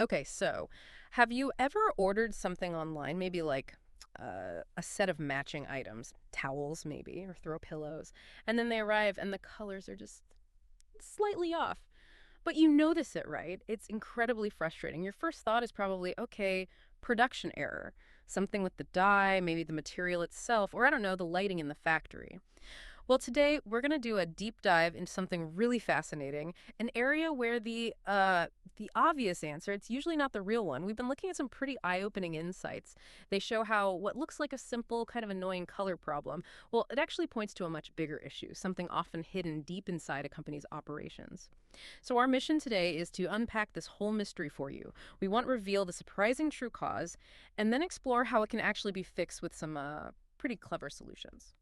Okay, so have you ever ordered something online, maybe like a set of matching items, towels maybe, or throw pillows, and then they arrive and the colors are just slightly off? But you notice it, right? It's incredibly frustrating. Your first thought is probably, okay, production error. Something with the dye, maybe the material itself, or I don't know, the lighting in the factory. Well, today we're going to do a deep dive into something really fascinating, an area where the obvious answer, it's usually not the real one. We've been looking at some pretty eye-opening insights. They show how what looks like a simple kind of annoying color problem, well, it actually points to a much bigger issue, something often hidden deep inside a company's operations. So our mission today is to unpack this whole mystery for you. We want to reveal the surprising true cause and then explore how it can actually be fixed with some pretty clever solutions.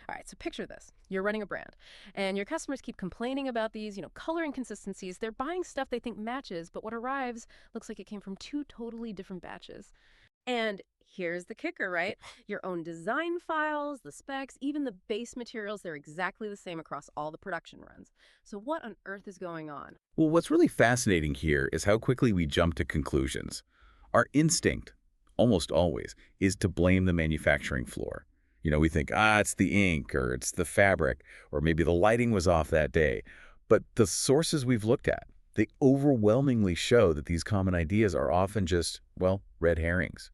All right, so picture this. You're running a brand, and your customers keep complaining about these, color inconsistencies. They're buying stuff they think matches, but what arrives looks like it came from two totally different batches. And here's the kicker, right? Your own design files, the specs, even the base materials, they're exactly the same across all the production runs. So what on earth is going on? Well, what's really fascinating here is how quickly we jump to conclusions. Our instinct, almost always, is to blame the manufacturing floor. We think, it's the ink, or it's the fabric, or maybe the lighting was off that day. But the sources we've looked at, they overwhelmingly show that these common ideas are often just, well, red herrings.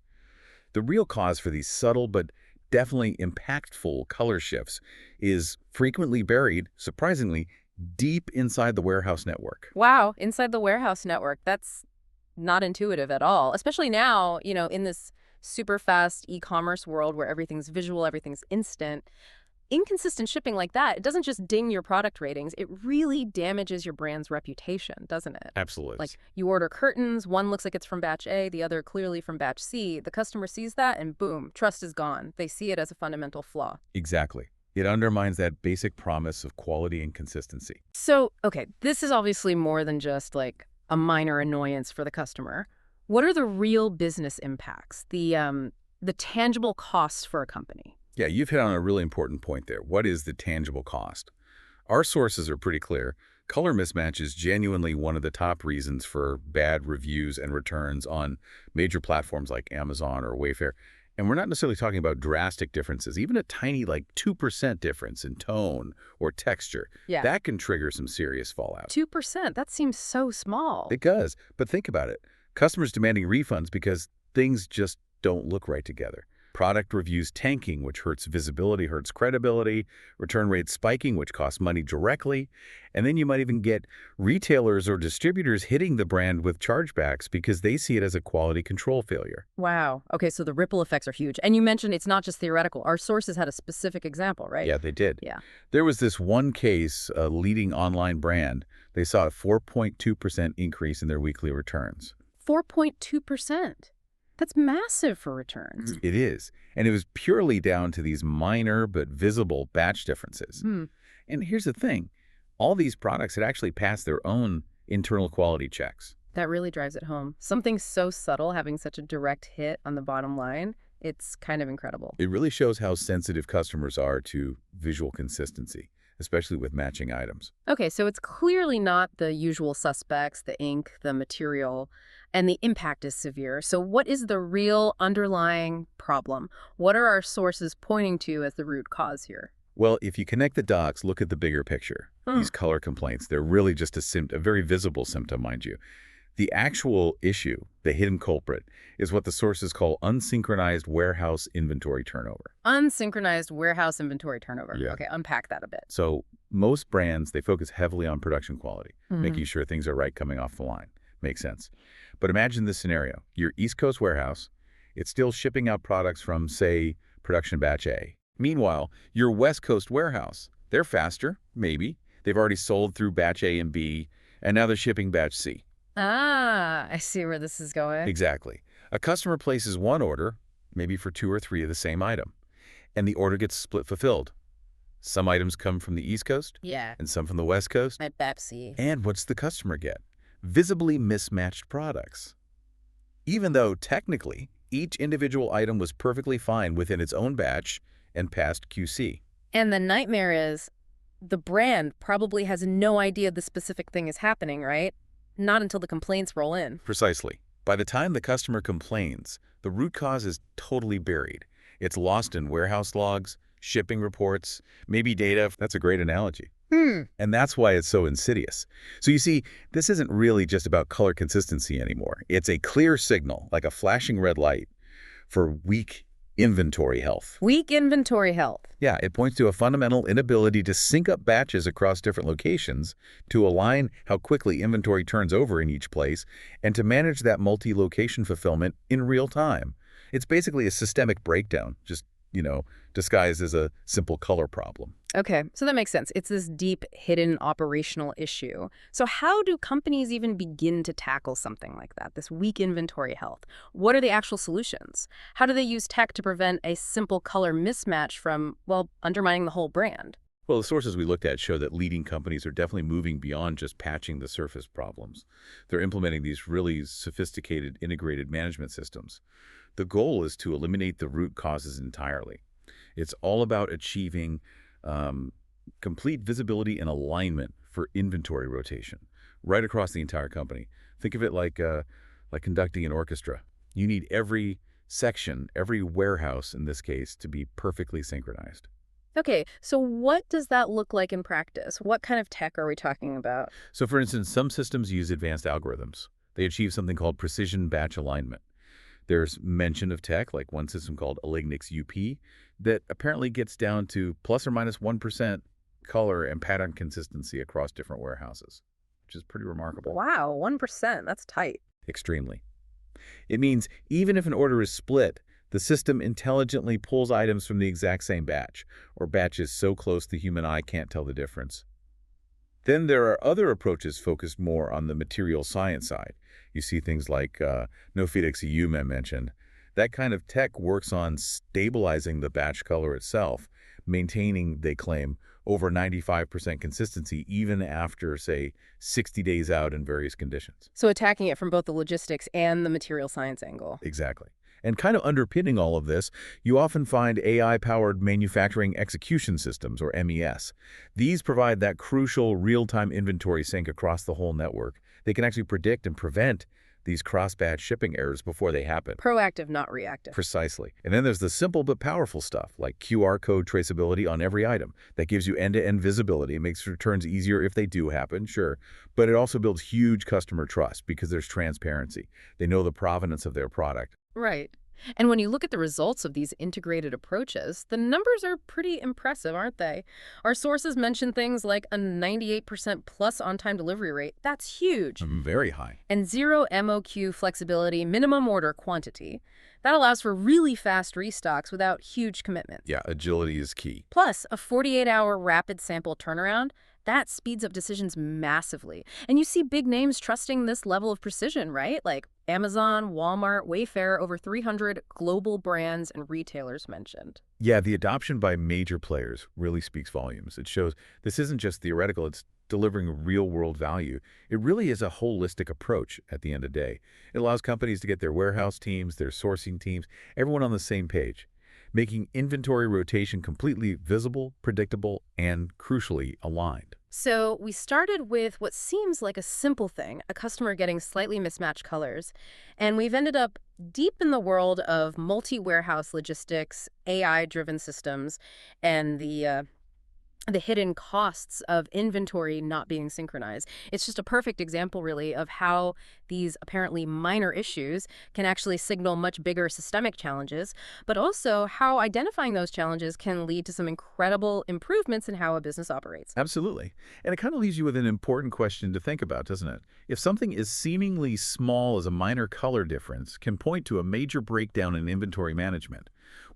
The real cause for these subtle but definitely impactful color shifts is frequently buried, surprisingly, deep inside the warehouse network. Wow, inside the warehouse network, that's not intuitive at all, especially now, in this super fast e-commerce world where everything's visual, everything's instant. Inconsistent shipping like that, it doesn't just ding your product ratings, it really damages your brand's reputation, doesn't it? Absolutely. Like you order curtains, one looks like it's from batch A, the other clearly from batch C. The customer sees that and boom, trust is gone. They see it as a fundamental flaw. Exactly. It undermines that basic promise of quality and consistency. So, okay, this is obviously more than just like a minor annoyance for the customer. What are the real business impacts, the tangible costs for a company? Yeah, you've hit on a really important point there. What is the tangible cost? Our sources are pretty clear. Color mismatch is genuinely one of the top reasons for bad reviews and returns on major platforms like Amazon or Wayfair. And we're not necessarily talking about drastic differences. Even a tiny, like 2% difference in tone or texture, Yeah. that can trigger some serious fallout. 2%, that seems so small. It does, but think about it. Customers demanding refunds because things just don't look right together. Product reviews tanking, which hurts visibility, hurts credibility, return rates spiking, which costs money directly. And then you might even get retailers or distributors hitting the brand with chargebacks because they see it as a quality control failure. Wow. Okay, so the ripple effects are huge. And you mentioned it's not just theoretical. Our sources had a specific example, right? Yeah, they did. Yeah. There was this one case, a leading online brand. They saw a 4.2% increase in their weekly returns. 4.2%. That's massive for returns. It is. And it was purely down to these minor but visible batch differences. Hmm. And here's the thing. All these products had actually passed their own internal quality checks. That really drives it home. Something so subtle having such a direct hit on the bottom line, it's kind of incredible. It really shows how sensitive customers are to visual consistency, especially with matching items. Okay, so it's clearly not the usual suspects, the ink, the material, and the impact is severe. So what is the real underlying problem? What are our sources pointing to as the root cause here? Well, if you connect the dots, look at the bigger picture. These color complaints, they're really just a very visible symptom, mind you. The actual issue, the hidden culprit, is what the sources call unsynchronized warehouse inventory turnover. Unsynchronized warehouse inventory turnover. Yeah. Okay, unpack that a bit. So most brands, they focus heavily on production quality, making sure things are right coming off the line. Makes sense. But imagine this scenario. Your East Coast warehouse, it's still shipping out products from, say, production batch A. Meanwhile, your West Coast warehouse, they're faster, maybe. They've already sold through batch A and B, and now they're shipping batch C. Ah, I see where this is going. Exactly. A customer places one order, maybe for 2 or 3 of the same item, and the order gets split fulfilled. Some items come from the East Coast Yeah, and some from the West Coast. at Pepsi. And what's the customer get? Visibly mismatched products. Even though, technically, each individual item was perfectly fine within its own batch and passed QC. And the nightmare is the brand probably has no idea the specific thing is happening, right? Not until the complaints roll in. Precisely. By the time the customer complains, the root cause is totally buried. It's lost in warehouse logs, shipping reports, maybe data. That's a great analogy. And that's why it's so insidious. So you see, this isn't really just about color consistency anymore. It's a clear signal, like a flashing red light, for weak inventory health. Weak inventory health. Yeah, it points to a fundamental inability to sync up batches across different locations, to align how quickly inventory turns over in each place, and to manage that multi-location fulfillment in real time. It's basically a systemic breakdown, just, disguised as a simple color problem. Okay, so that makes sense. It's this deep, hidden operational issue. So how do companies even begin to tackle something like that, this weak inventory health? What are the actual solutions? How do they use tech to prevent a simple color mismatch from, well, undermining the whole brand? Well, the sources we looked at show that leading companies are definitely moving beyond just patching the surface problems. They're implementing these really sophisticated integrated management systems. The goal is to eliminate the root causes entirely. It's all about achieving complete visibility and alignment for inventory rotation right across the entire company. Think of it like conducting an orchestra. You need every section, every warehouse in this case, to be perfectly synchronized. Okay, so what does that look like in practice? What kind of tech are we talking about? So for instance, some systems use advanced algorithms. They achieve something called precision batch alignment. There's mention of tech, like one system called AlignixUP, that apparently gets down to plus or minus 1% color and pattern consistency across different warehouses, which is pretty remarkable. Wow, 1%. That's tight. Extremely. It means even if an order is split, the system intelligently pulls items from the exact same batch, or batches so close the human eye can't tell the difference. Then there are other approaches focused more on the material science side. You see things like NoFadeXUV mentioned. That kind of tech works on stabilizing the batch color itself, maintaining, they claim, over 95% consistency even after, say, 60 days out in various conditions. So attacking it from both the logistics and the material science angle. Exactly. And kind of underpinning all of this, you often find AI-powered manufacturing execution systems, or MES. These provide that crucial real-time inventory sync across the whole network. They can actually predict and prevent these cross-batch shipping errors before they happen. Proactive, not reactive. Precisely. And then there's the simple but powerful stuff, like QR code traceability on every item. That gives you end-to-end visibility. It makes returns easier if they do happen, sure. But it also builds huge customer trust because there's transparency. They know the provenance of their product. Right. And when you look at the results of these integrated approaches, the numbers are pretty impressive, aren't they? Our sources mention things like a 98% plus on-time delivery rate. That's huge. Very high. And zero MOQ flexibility, minimum order quantity. That allows for really fast restocks without huge commitments. Yeah, agility is key. Plus, a 48-hour rapid sample turnaround, that speeds up decisions massively. And you see big names trusting this level of precision, right? Like Amazon, Walmart, Wayfair, over 300 global brands and retailers mentioned. Yeah, the adoption by major players really speaks volumes. It shows this isn't just theoretical, it's delivering real-world value. It really is a holistic approach at the end of the day. It allows companies to get their warehouse teams, their sourcing teams, everyone on the same page, making inventory rotation completely visible, predictable, and crucially aligned. So we started with what seems like a simple thing, a customer getting slightly mismatched colors, and we've ended up deep in the world of multi-warehouse logistics, AI-driven systems, and the hidden costs of inventory not being synchronized. It's just a perfect example, really, of how these apparently minor issues can actually signal much bigger systemic challenges, but also how identifying those challenges can lead to some incredible improvements in how a business operates. Absolutely. And it kind of leaves you with an important question to think about, doesn't it? If something as seemingly small as a minor color difference can point to a major breakdown in inventory management,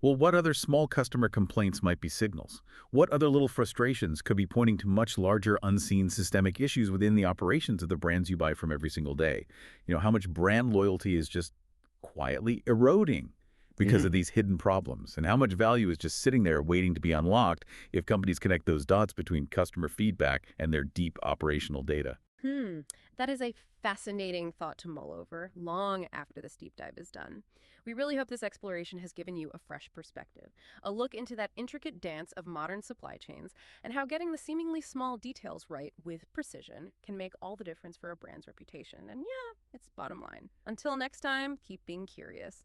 well, what other small customer complaints might be signals? What other little frustrations could be pointing to much larger unseen systemic issues within the operations of the brands you buy from every single day? How much brand loyalty is just quietly eroding because of these hidden problems, and how much value is just sitting there waiting to be unlocked if companies connect those dots between customer feedback and their deep operational data. Hmm, that is a fascinating thought to mull over long after this deep dive is done. We really hope this exploration has given you a fresh perspective, a look into that intricate dance of modern supply chains, and how getting the seemingly small details right with precision can make all the difference for a brand's reputation. And yeah, it's bottom line. Until next time, keep being curious.